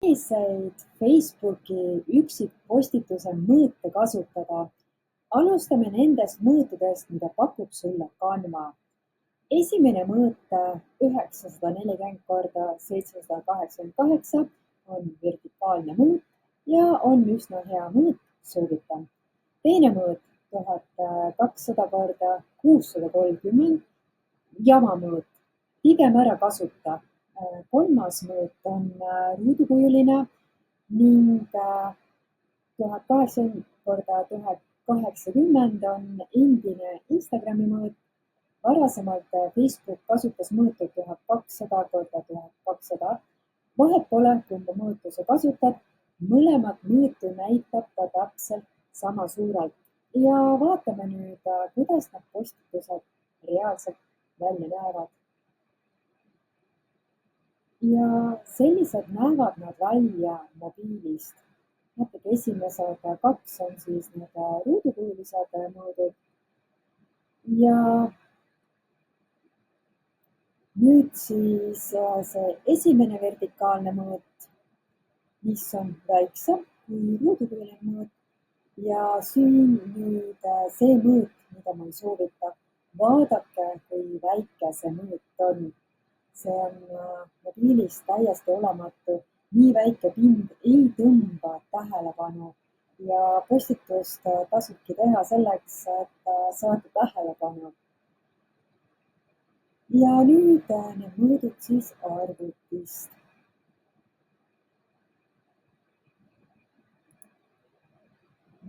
Milliseid Facebooki üksikpostituse mõõte kasutada? Alustame nendest mõõtudest, mida pakub sulle Canva. Esimene mõõt 940 korda 788 on vertikaalne mõõt ja on üsna hea mõõt, soovitan. Teine mõõt 1200 korda 630 jama mõõt, pigem ära kasuta. Kolmas mõõt on ruudukujuline ning 1080 korda 1080 on endine Instagrami mõõt. Varasemalt Facebook kasutas mõõtu 1200 korda 1200. Vahet pole, kumba mõõtu sa kasutad, mõlemat mõõtu näitab ta täpselt sama suurelt. Ja vaatame nüüd, kuidas need postitused reaalselt välja näevad. Ja sellised näevad nad välja mobiilist. Näiteks esimesed kaks on siis need ruudukujulised mõõdud. Ja nüüd siis see esimene vertikaalne mõõt, mis on väiksem kui ruudukujuline mõõt. Ja siin nüüd see mõõt, mida ma ei soovita. Vaadake, kui väike see mõõt on. See on mobiilis täiesti olematu. Nii väike pind ei tõmba tähelepanu ja postitust tasubki teha selleks, et saada tähelepanu. Ja nüüd need mõõdud siis arvutist.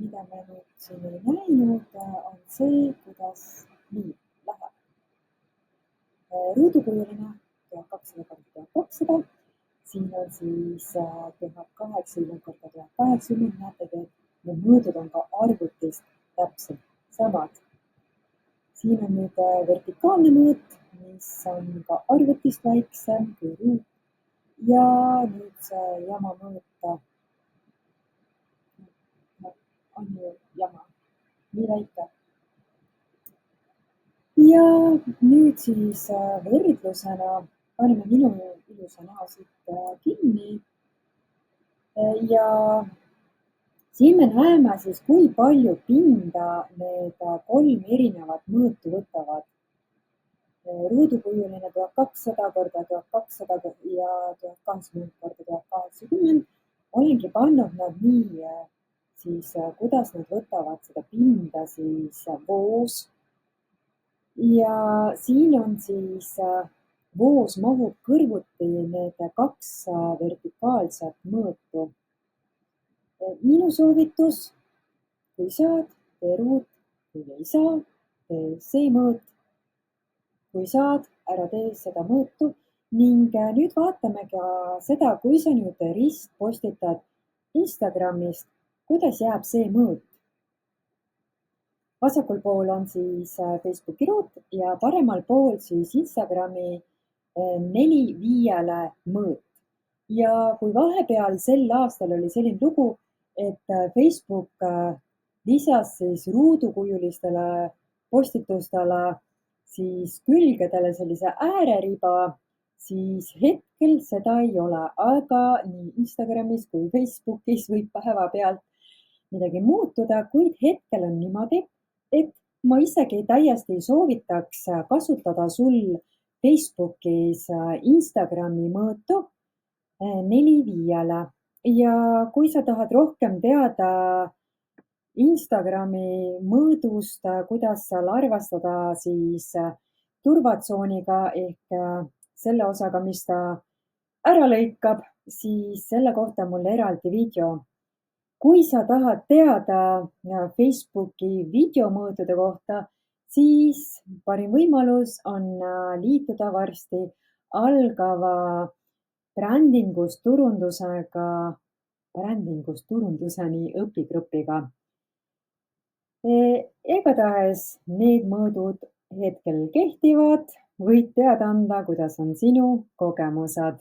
Mida me nüüd siin ei näinud, on see, kuidas nii läheb. Ruudukujuline 1200 korda 1200, siin on siis 1080 korda 1080, näete, et need mõõdud on ka arvutist täpselt samad. Siin on nüüd vertikaalne mõõt, mis on ka arvutist väiksem kui ruut ja nüüd see jama mõõt on ju jama, nii väike. Ja nüüd siis võrdlusena paneme minu ilusa näo siit kinni ja siin me näeme siis, kui palju pinda need kolm erinevat mõõtu võtavad. Ruudukujuline 1200 korda 1200 ja 1080 korda 1080. Olengi pannud nad nii, siis kuidas nad võtavad seda pinda siis voos. Ja siin on siis voos mahub kõrvuti need kaks vertikaalset mõõtu. Minu soovitus, kui saad, tee ruut, kui ei saa, tee see mõõt. Kui saad, ära tee seda mõõtu ning nüüd vaatame ka seda, kui sa nüüd ristpostitad Instagramist, kuidas jääb see mõõt. Vasakul pool on siis Facebooki ruut ja paremal pool siis Instagrami 4:5 mõõt. Ja kui vahepeal sel aastal oli selline lugu, et Facebook lisas siis ruudukujulistele postitustele siis külgedele sellise ääreriba, siis hetkel seda ei ole, aga nii Instagramis kui Facebookis võib päevapealt midagi muutuda, kuid hetkel on niimoodi, et ma isegi täiesti ei soovitaks kasutada sul Facebookis Instagrami mõõtu 4:5. Ja kui sa tahad rohkem teada Instagrami mõõdust, kuidas seal arvestada siis turvatsooniga ehk selle osaga, mis ta ära lõikab, siis selle kohta on mul eraldi video. Kui sa tahad teada Facebooki videomõõdude kohta, siis parim võimalus on liituda varsti algava brändingusturunduseni õpigrupiga. Igatahes need mõõdud hetkel kehtivad, võid teada anda, kuidas on sinu kogemused.